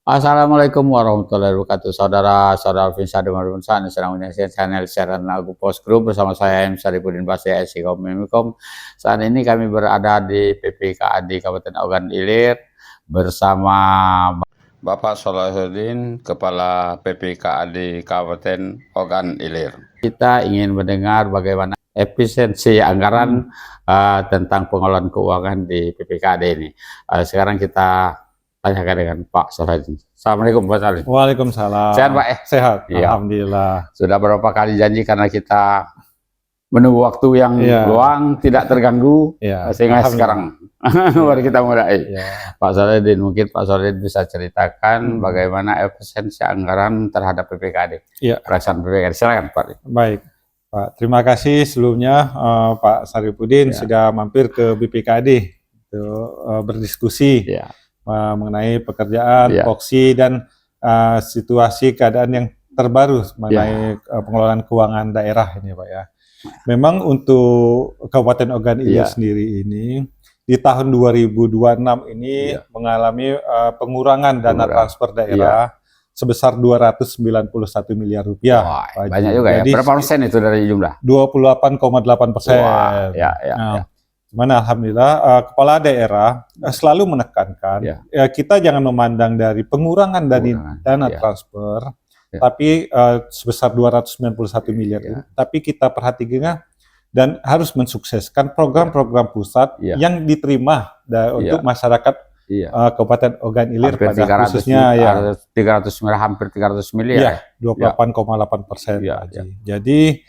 Assalamualaikum warahmatullahi wabarakatuh. Saudara-saudara Vinsa Demarunsan sedang menyaksikan channel siaran lagu Post Group bersama saya M. Saripudin Basya Esikom. Saat ini kami berada di PPKAD Kabupaten Ogan Ilir bersama Bapak Salahuddin, Kepala PPKAD Kabupaten Ogan Ilir. Kita ingin mendengar bagaimana efisiensi anggaran tentang pengelolaan keuangan di PPKAD ini. Sekarang kita tanyakan dengan Pak Salahuddin. Assalamualaikum Pak Salahuddin. Waalaikumsalam. Sehat Pak? Sehat, ya. Alhamdulillah. Sudah berapa kali janji karena kita menunggu waktu yang luang, tidak terganggu, sehingga sekarang baru kita mulai. Pak Salahuddin, mungkin Pak Salahuddin bisa ceritakan bagaimana efisiensi anggaran terhadap PPKAD. Pelaksanaan PPKAD. Silakan Pak. Baik Pak, terima kasih sebelumnya Pak Saripudin sudah mampir ke BPKAD untuk berdiskusi mengenai pekerjaan, voksi dan situasi keadaan yang terbaru mengenai pengelolaan keuangan daerah ini Pak ya. Memang untuk Kabupaten Ogan Ilir sendiri ini di tahun 2026 ini mengalami pengurangan dana transfer daerah sebesar 291 miliar rupiah. Wah, banyak juga. Jadi, ya. Berapa persen itu dari jumlah? 28,8%. Mana alhamdulillah kepala daerah selalu menekankan kita jangan memandang dari pengurangan dari dana transfer tapi sebesar 291 miliar itu, tapi kita perhatikan dan harus mensukseskan program-program pusat yang diterima untuk masyarakat Kabupaten Ogan Ilir pada khususnya hampir 300 miliar 28,8%. Jadi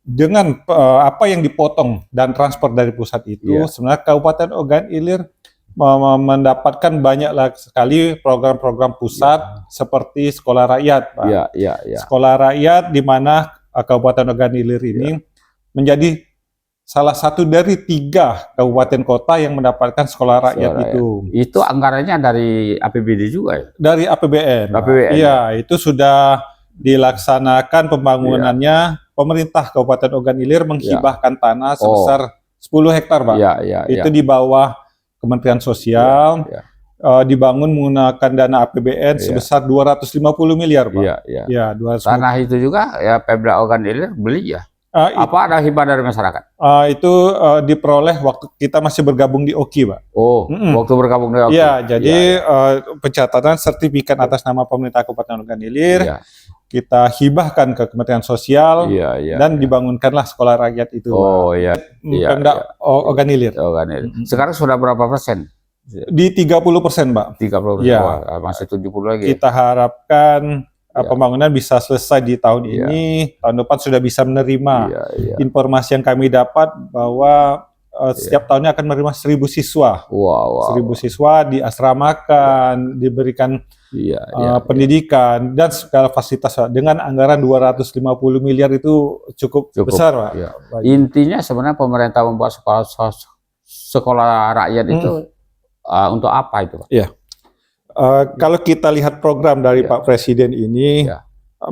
dengan apa yang dipotong dan transfer dari pusat itu, sebenarnya Kabupaten Ogan Ilir mendapatkan banyak sekali program-program pusat seperti sekolah rakyat, Pak. Sekolah rakyat di mana Kabupaten Ogan Ilir ini menjadi salah satu dari 3 kabupaten kota yang mendapatkan sekolah rakyat itu. Itu anggarannya dari APBD juga ya? Dari APBN. Iya, itu sudah dilaksanakan pembangunannya. Pemerintah Kabupaten Ogan Ilir menghibahkan tanah sebesar 10 hektar, Pak. Itu di bawah Kementerian Sosial, dibangun menggunakan dana APBN sebesar 250 miliar, Pak. Tanah itu juga ya Pemda Ogan Ilir beli ya? Apa ada hibah dari masyarakat? Itu diperoleh waktu kita masih bergabung di OKI, Pak. Waktu bergabung di OKI. Jadi pencatatan sertifikat atas nama pemerintah Kabupaten Ogan Ilir kita hibahkan ke Kementerian Sosial dan dibangunkanlah sekolah rakyat itu. Pemda Ogan Ilir. Sekarang sudah berapa persen? Di 30%, Pak. 30%. Masih 70 lagi. Kita harapkan pembangunan bisa selesai di tahun ini. Tahun depan sudah bisa menerima. Informasi yang kami dapat bahwa setiap tahunnya akan menerima 1.000 siswa. 1.000 siswa diasramakan, diberikan pendidikan dan segala fasilitas dengan anggaran 250 miliar itu cukup besar, Pak. Intinya sebenarnya pemerintah membuat sekolah rakyat itu untuk apa itu, Pak? Kalau kita lihat program dari Pak Presiden ini,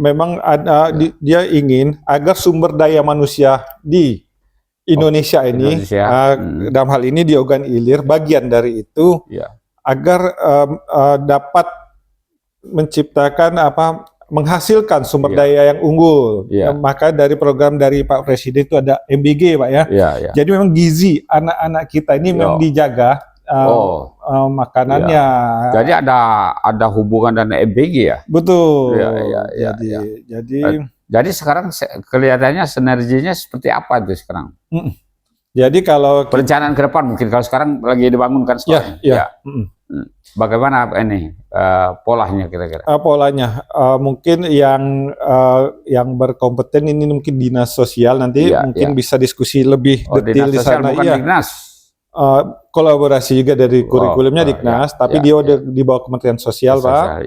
memang ada dia ingin agar sumber daya manusia di Indonesia ini, dalam hal ini di Ogan Ilir, bagian dari itu, agar dapat menciptakan menghasilkan sumber daya yang unggul. Maka dari program dari Pak Presiden itu ada MBG, Pak ya. Jadi memang gizi anak-anak kita ini memang dijaga makanannya. Jadi ada hubungan dengan MBG ya? Betul. Jadi sekarang kelihatannya sinerginya seperti apa itu sekarang? Jadi kalau perencanaan ke depan mungkin kalau sekarang lagi dibangunkan sekolah. Bagaimana ini polanya kira-kira? Polanya mungkin yang berkompeten ini mungkin dinas sosial nanti mungkin bisa diskusi lebih detail di sana. Bukan Dignas. Kolaborasi juga dari kurikulumnya Dignas, tapi dia di bawah Kementerian Sosial, Pak.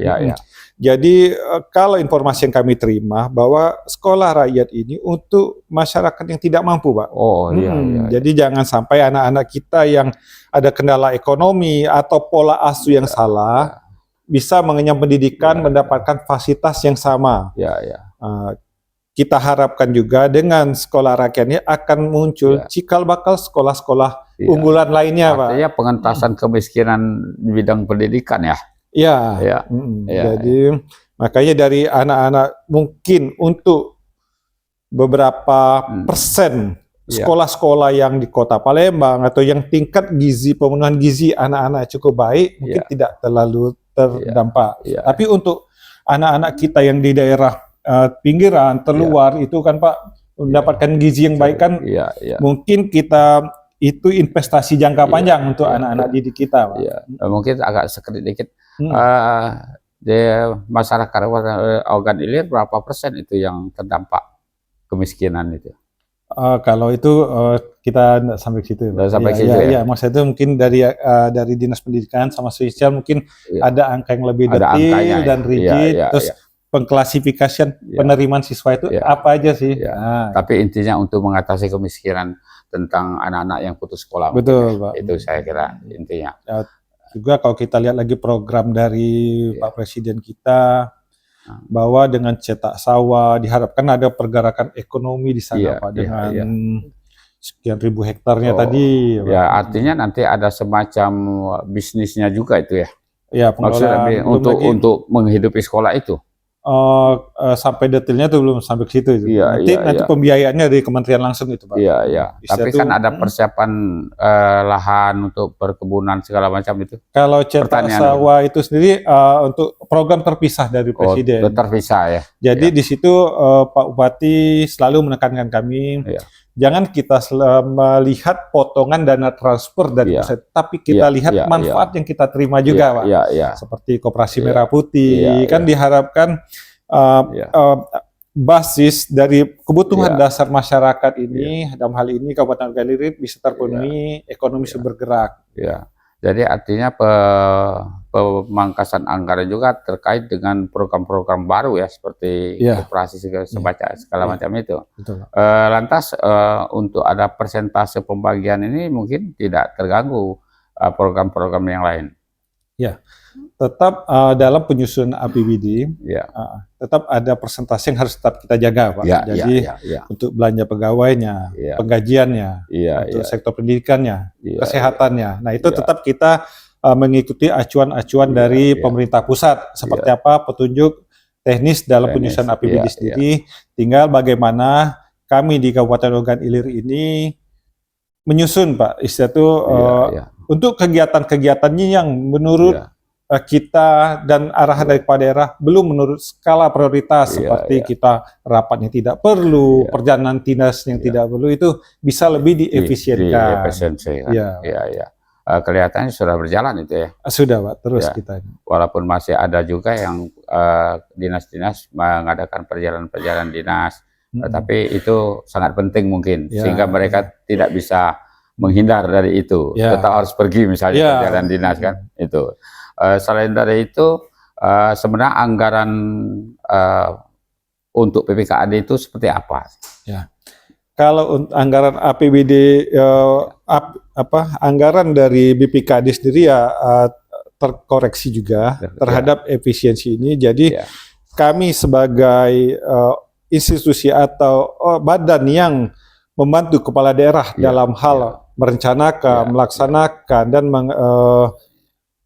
Jadi kalau informasi yang kami terima bahwa sekolah rakyat ini untuk masyarakat yang tidak mampu, Pak. Jadi jangan sampai anak-anak kita yang ada kendala ekonomi atau pola asuh yang salah bisa mengenyam pendidikan, mendapatkan fasilitas yang sama. Kita harapkan juga dengan sekolah rakyat ini akan muncul cikal bakal sekolah-sekolah unggulan lainnya, Pak. Artinya pengentasan kemiskinan di bidang pendidikan ya. Iya. Ya. Jadi makanya dari anak-anak mungkin untuk beberapa persen sekolah-sekolah yang di Kota Palembang atau yang tingkat gizi pemenuhan gizi anak-anak cukup baik mungkin tidak terlalu terdampak. Tapi untuk anak-anak kita yang di daerah pinggiran terluar itu kan Pak mendapatkan gizi yang baik kan mungkin kita itu investasi jangka panjang untuk anak-anak didik kita, Pak. Mungkin agak sedikit di masyarakat Ogan Ilir berapa persen itu yang terdampak kemiskinan itu? Kalau itu kita nggak sampai situ. Sampai situ ya. Maksudnya itu mungkin dari Dinas Pendidikan sama Sosial mungkin ada angka yang lebih detail dan rigid. Terus pengklasifikasian penerimaan siswa itu apa aja sih? Tapi intinya untuk mengatasi kemiskinan tentang anak-anak yang putus sekolah. Betul, Pak. Itu saya kira intinya. Juga kalau kita lihat lagi program dari Pak Presiden kita bahwa dengan cetak sawah diharapkan ada pergerakan ekonomi di sana, Pak, dengan sekian ribu hektarnya tadi. Ya, artinya nanti ada semacam bisnisnya juga itu ya. Ya, maksudnya untuk menghidupi sekolah itu. Sampai detailnya tuh belum sampai ke situ. Nanti pembiayaannya dari kementerian langsung itu, Pak. Iya. Tapi kan ada persiapan lahan untuk perkebunan segala macam itu. Kalau cetak sawah itu sendiri untuk program terpisah dari Presiden. Terpisah ya. Jadi di situ Pak Bupati selalu menekankan kami, jangan kita melihat potongan dana transfer dari pusat, tapi kita lihat manfaat yang kita terima juga, Pak. Seperti Koperasi Merah Putih, kan diharapkan basis dari kebutuhan dasar masyarakat ini, dalam hal ini Kabupaten Ogan Ilir bisa terpenuhi, ekonomi bisa bergerak. Jadi artinya pemangkasan anggaran juga terkait dengan program-program baru ya, seperti koperasi segala macam itu. Lantas untuk ada persentase pembagian ini mungkin tidak terganggu program-program yang lain. Tetap dalam penyusunan APBD, tetap ada persentase yang harus tetap kita jaga, Pak. Jadi untuk belanja pegawainya, penggajiannya, untuk sektor pendidikannya, kesehatannya. Nah itu tetap kita mengikuti acuan-acuan dari pemerintah pusat, seperti apa petunjuk teknis dalam penyusunan APBD sendiri. Tinggal bagaimana kami di Kabupaten Ogan Ilir ini menyusun, Pak, istilah itu untuk kegiatan-kegiatannya yang menurut kita dan arahan dari kepala daerah belum menurut skala prioritas, seperti kita rapatnya tidak perlu, perjalanan dinas yang tidak perlu itu bisa lebih diefisienkan. Kelihatannya sudah berjalan itu ya. Sudah, Pak, terus kita. Walaupun masih ada juga yang dinas-dinas mengadakan perjalanan-perjalanan dinas, tapi itu sangat penting mungkin sehingga mereka tidak bisa menghindar dari itu, tetap harus pergi misalnya perjalanan dinas kan itu. Selain dari itu, sebenarnya anggaran untuk PPKAD itu seperti apa? Kalau anggaran APBD, anggaran dari BPKAD sendiri terkoreksi juga terhadap efisiensi ini. Jadi kami sebagai institusi atau badan yang membantu kepala daerah dalam hal merencanakan, melaksanakan dan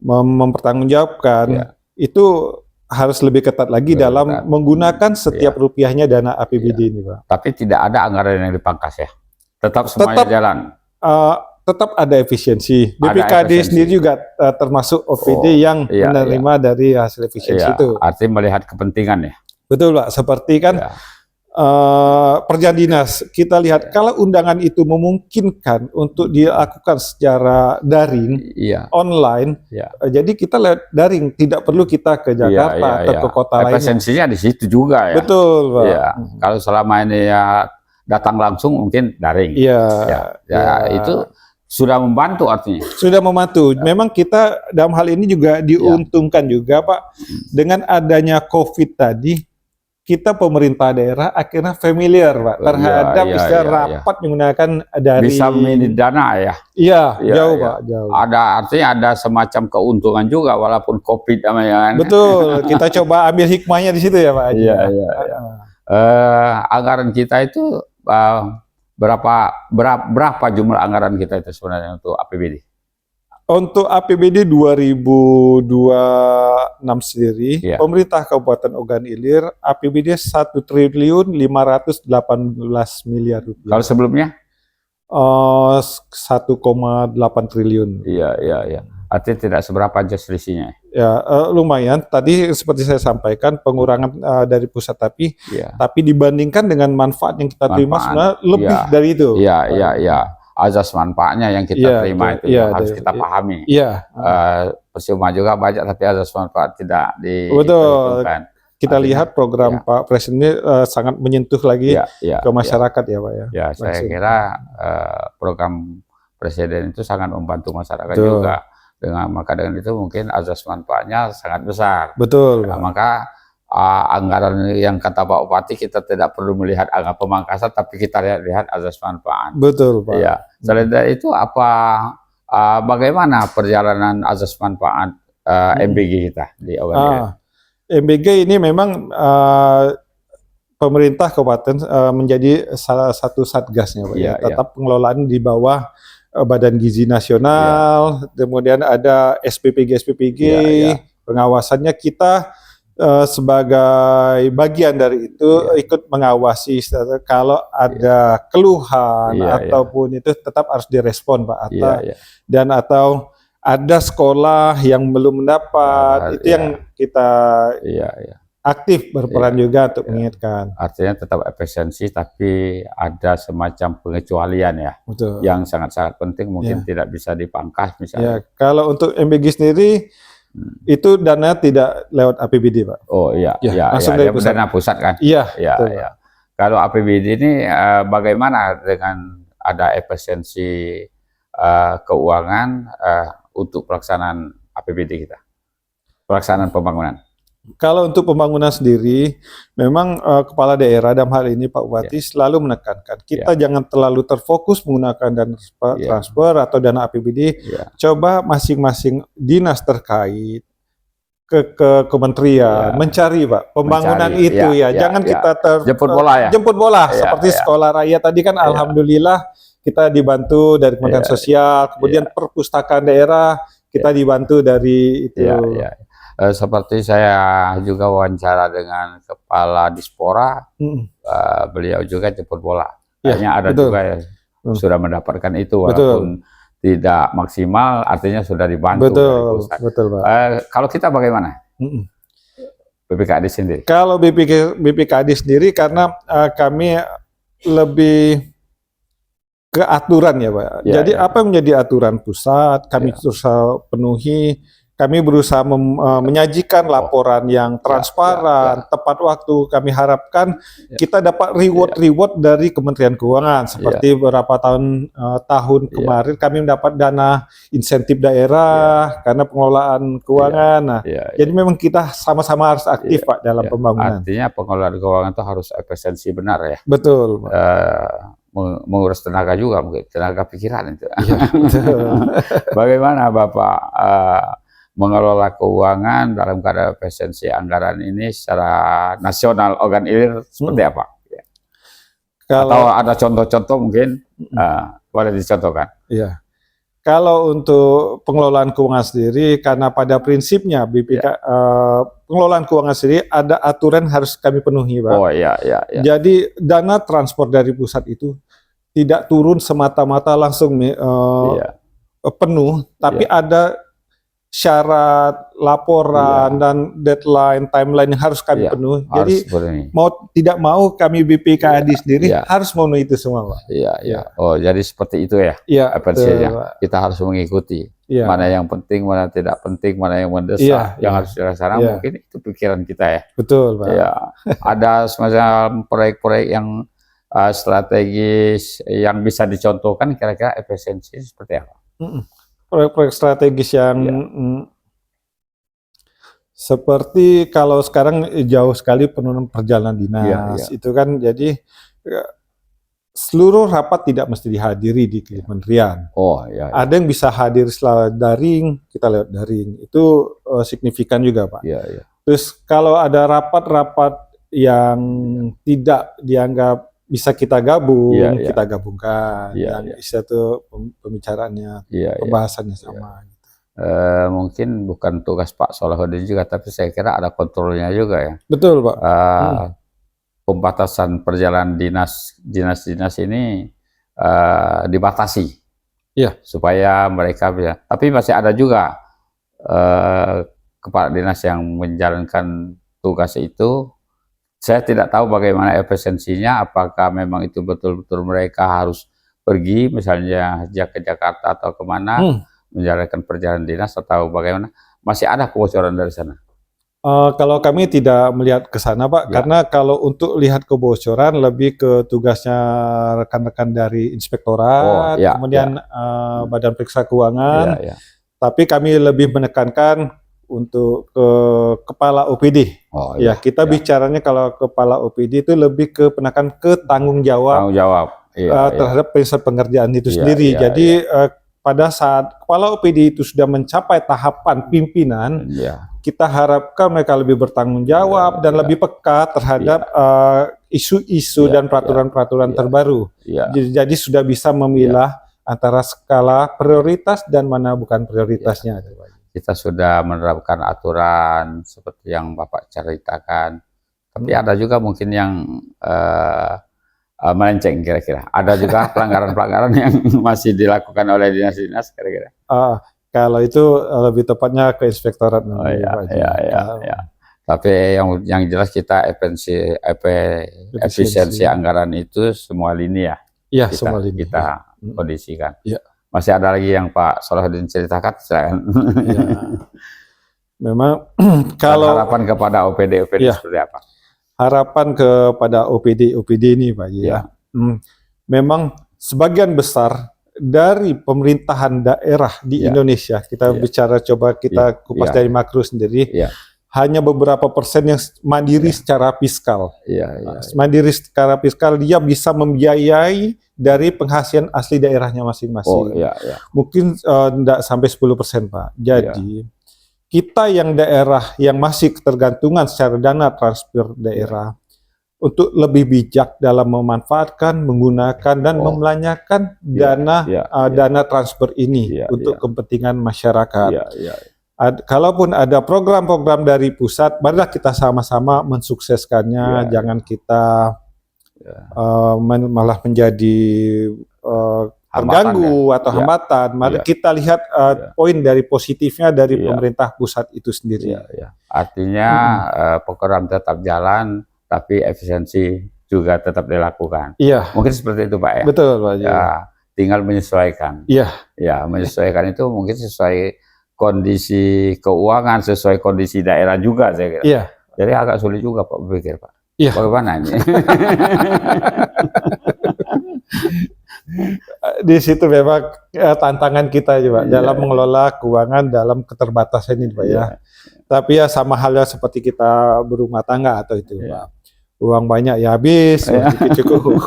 mempertanggungjawabkan itu harus lebih ketat lagi dalam menggunakan setiap rupiahnya dana APBD ini, Pak. Tapi tidak ada anggaran yang dipangkas ya? Tetap semuanya jalan? Tetap ada efisiensi. BPKAD sendiri juga termasuk OPD yang menerima dari hasil efisiensi itu. Artinya melihat kepentingan ya? Betul, Pak. Seperti kan perjalanan dinas, kita lihat kalau undangan itu memungkinkan untuk dilakukan secara daring, online, jadi kita lihat daring, tidak perlu kita ke Jakarta atau ke kota lainnya. Efisiensinya di situ juga ya. Betul, Pak. Kalau selama ini datang langsung mungkin daring. Itu sudah membantu artinya. Sudah membantu. Memang kita dalam hal ini juga diuntungkan juga, Pak, dengan adanya COVID tadi. Kita pemerintah daerah akhirnya familiar, Pak, terhadap istilah rapat menggunakan dari bisa memilih dana ya. Jauh, Pak, jauh. Artinya ada semacam keuntungan juga walaupun COVID namanya. Betul, kita coba ambil hikmahnya di situ ya, Pak. Anggaran kita itu berapa jumlah anggaran kita itu sebenarnya untuk APBD? Untuk APBD 2026 sendiri, Iya. pemerintah Kabupaten Ogan Ilir APBD 1.018 miliar rupiah. Kalau sebelumnya? 1,8 triliun. Iya. Artinya tidak seberapa aja selisihnya. Ya, lumayan. Tadi seperti saya sampaikan pengurangan dari pusat, tapi dibandingkan dengan manfaat yang kita terima sebenarnya lebih dari itu. Iya. Azas manfaatnya yang kita terima itu harus kita pahami. Iya. Percuma juga banyak tapi azas manfaat tidak diperhitungkan. Kita lihat program Pak Presiden ini sangat menyentuh lagi ke masyarakat ya Pak ya. Ya, saya kira program Presiden itu sangat membantu masyarakat juga. Maka dengan itu mungkin azas manfaatnya sangat besar. Betul. Nah, maka anggaran yang kata Pak Bupati kita tidak perlu melihat angka pemangkasan, tapi kita lihat azas manfaat. Betul Pak. Ya. Selain dari itu bagaimana perjalanan azas manfaat MBG kita di Ogan Ilir? MBG ini memang pemerintah kabupaten menjadi salah satu satgasnya Pak. Tetap pengelolaan di bawah Badan Gizi Nasional, kemudian ada SPPG, pengawasannya kita sebagai bagian dari itu ikut mengawasi kalau ada keluhan ataupun itu tetap harus direspon Pak, atau ada sekolah yang belum mendapat itu yang kita aktif berperan juga untuk mengingatkan. Artinya tetap efisiensi tapi ada semacam pengecualian ya. Betul. Yang sangat-sangat penting mungkin tidak bisa dipangkas misalnya. Kalau untuk MBG sendiri itu dana tidak lewat APBD Pak. Oh iya. Langsung dari pusat. Dana pusat kan. Iya. Kalau APBD ini bagaimana dengan ada efisiensi keuangan untuk pelaksanaan APBD kita, pelaksanaan pembangunan? Kalau untuk pembangunan sendiri, memang kepala daerah dalam hal ini Pak Bupati selalu menekankan kita jangan terlalu terfokus menggunakan dana transfer atau dana APBD. Coba masing-masing dinas terkait ke kementerian mencari Pak pembangunan itu jangan kita jemput bola seperti sekolah rakyat tadi kan alhamdulillah kita dibantu dari Kementerian Sosial, kemudian perpustakaan daerah kita dibantu dari itu. Seperti saya juga wawancara dengan kepala Dispora, beliau juga jemput bola. Kayaknya ada juga yang sudah mendapatkan itu walaupun tidak maksimal, artinya sudah dibantu. Betul Pak. Kalau kita bagaimana? BPKD sendiri? Kalau BPKD sendiri karena kami lebih ke aturan ya Pak. Jadi apa yang menjadi aturan pusat kami terus penuhi. Kami berusaha menyajikan laporan yang transparan, tepat waktu. Kami harapkan kita dapat reward dari Kementerian Keuangan. Seperti beberapa tahun kemarin kami mendapat dana insentif daerah karena pengelolaan keuangan. Jadi memang kita sama-sama harus aktif Pak dalam pembangunan. Artinya pengelolaan keuangan itu harus efisiensi benar ya. Betul. Mengurus tenaga juga, mungkin tenaga pikiran itu. Bagaimana Bapak mengelola keuangan dalam keadaan efisiensi anggaran ini secara nasional Ogan Ilir seperti apa? Atau ada contoh-contoh mungkin boleh dicontohkan? Iya. Kalau untuk pengelolaan keuangan sendiri, karena pada prinsipnya pengelolaan keuangan sendiri ada aturan harus kami penuhi Pak. Oh iya. Jadi dana transport dari pusat itu tidak turun semata-mata langsung penuh, tapi ada syarat laporan dan deadline timeline yang harus kami penuhi. Jadi mau tidak mau kami BPKD sendiri harus memenuhi itu semua Pak. Oh jadi seperti itu ya. Kita harus mengikuti mana yang penting, mana tidak penting, mana yang mendesak, yang harus dilaksanakan. Mungkin itu pikiran kita ya. Betul Pak. Ada semacam proyek-proyek yang strategis yang bisa dicontohkan, kira-kira efisiensi seperti apa? Proyek-proyek strategis yang seperti kalau sekarang jauh sekali penurunan perjalanan dinas itu kan, jadi seluruh rapat tidak mesti dihadiri di kementerian. Ada yang bisa hadir setelah daring, kita lewat daring, itu signifikan juga Pak. Terus kalau ada rapat-rapat yang tidak dianggap bisa kita gabung, Iya, iya. kita gabungkan. Iya, Yang iya. istilah itu pembicaraannya, Iya, iya. pembahasannya sama. Mungkin bukan tugas Pak Salahuddin juga, tapi saya kira ada kontrolnya juga ya. Betul, Pak. Pembatasan perjalanan dinas ini dibatasi, Iya. supaya mereka bisa. Tapi masih ada juga kepala dinas yang menjalankan tugas itu. Saya tidak tahu bagaimana efisiensinya, apakah memang itu betul-betul mereka harus pergi, misalnya ke Jakarta atau kemana, menjalankan perjalanan dinas, atau bagaimana. Masih ada kebocoran dari sana. Kalau kami tidak melihat ke sana, Pak, karena kalau untuk lihat kebocoran lebih ke tugasnya rekan-rekan dari inspektorat, kemudian Badan Periksa Keuangan. Tapi kami lebih menekankan untuk ke kepala OPD. Kita bicaranya kalau kepala OPD itu lebih ke penekan ke tanggung jawab terhadap pengerjaan itu sendiri. Jadi pada saat kepala OPD itu sudah mencapai tahapan pimpinan, kita harapkan mereka lebih bertanggung jawab dan lebih peka terhadap isu-isu dan peraturan-peraturan terbaru. Jadi sudah bisa memilah antara skala prioritas dan mana bukan prioritasnya. Kita sudah menerapkan aturan seperti yang Bapak ceritakan. Tapi ada juga mungkin yang melenceng kira-kira. Ada juga pelanggaran-pelanggaran yang masih dilakukan oleh dinas-dinas kira-kira. Kalau itu lebih tepatnya ke inspektorat. Tapi yang jelas kita efisiensi anggaran itu semua lini ya. Iya, semua lini. Kita kondisikan. Masih ada lagi yang Pak Salahuddin ceritakan? Memang kalau harapan kepada OPD seperti apa? Harapan kepada OPD ini, Pak, memang sebagian besar dari pemerintahan daerah di Indonesia, kita bicara, coba kita kupas dari makro sendiri, hanya beberapa persen yang mandiri secara fiskal. Mandiri secara fiskal, dia bisa membiayai dari penghasilan asli daerahnya masing-masing. Mungkin tidak sampai 10%, Pak. Jadi kita yang daerah yang masih ketergantungan secara dana transfer daerah, untuk lebih bijak dalam memanfaatkan, menggunakan dan membelanjakan dana transfer ini untuk kepentingan masyarakat. Kalaupun ada program-program dari pusat, marilah kita sama-sama mensukseskannya. Jangan kita malah menjadi terganggu atau hambatan. Mari kita lihat poin dari positifnya dari pemerintah pusat itu sendiri. Artinya program tetap jalan, tapi efisiensi juga tetap dilakukan. Mungkin seperti itu, Pak, ya. Betul, Pak. Tinggal menyesuaikan. Menyesuaikan itu mungkin sesuai kondisi keuangan, sesuai kondisi daerah juga, saya kira. Jadi agak sulit juga, Pak, berpikir, Pak. Bagaimana ini? Di situ memang tantangan kita juga dalam mengelola keuangan dalam keterbatasan ini, Pak, Tapi sama halnya seperti kita berumah tangga atau itu, Pak. Uang banyak ya habis, cukup.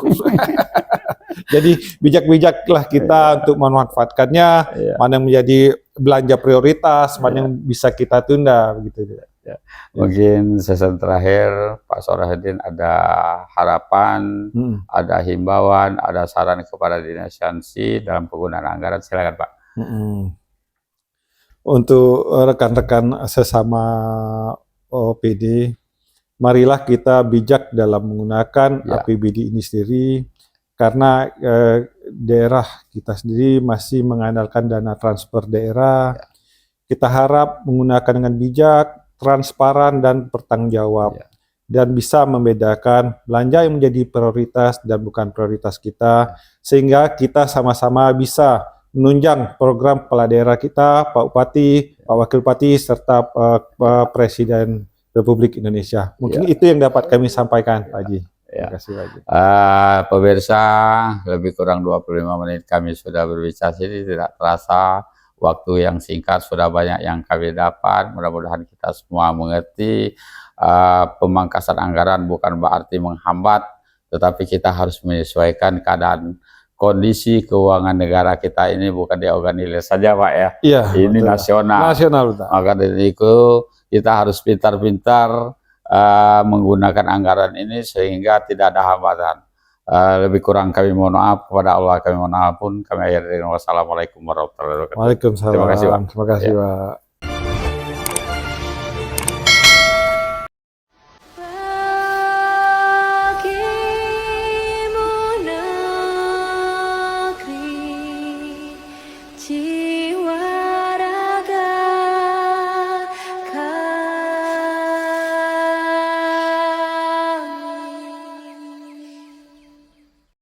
Jadi bijak-bijaklah kita untuk memanfaatkannya, mana yang menjadi belanja prioritas, mana yang bisa kita tunda, begitu. Mungkin season terakhir Pak Salahuddin ada harapan, ada himbauan, ada saran kepada dinas instansi dalam penggunaan anggaran, silakan, Pak. Untuk rekan-rekan sesama OPD, marilah kita bijak dalam menggunakan APBD ini sendiri, karena daerah kita sendiri masih mengandalkan dana transfer daerah. Kita harap menggunakan dengan bijak, transparan dan bertanggung jawab, dan bisa membedakan belanja yang menjadi prioritas dan bukan prioritas kita, sehingga kita sama-sama bisa menunjang program kepala daerah kita, Pak Bupati, Pak Wakil Bupati, serta Pak Presiden Republik Indonesia. Mungkin itu yang dapat kami sampaikan, Pak Haji. Terima kasih, Pak Haji. Pemirsa, lebih kurang 25 menit kami sudah berbicara sini, tidak terasa. Waktu yang singkat sudah banyak yang kami dapat. Mudah-mudahan kita semua mengerti pemangkasan anggaran bukan berarti menghambat, tetapi kita harus menyesuaikan keadaan kondisi keuangan negara kita ini, bukan diorganisir saja, Pak, ya. Ini betul. Nasional. Maka dari itu kita harus pintar-pintar menggunakan anggaran ini sehingga tidak ada hambatan. Lebih kurang kami mohon maaf, kepada Allah kami mohon ampun. Kami akhiri dengan wassalamualaikum warahmatullahi wabarakatuh. Waalaikumsalam. Terima kasih, Pak. Terima kasih, Ya. Pak. Bagimu negeri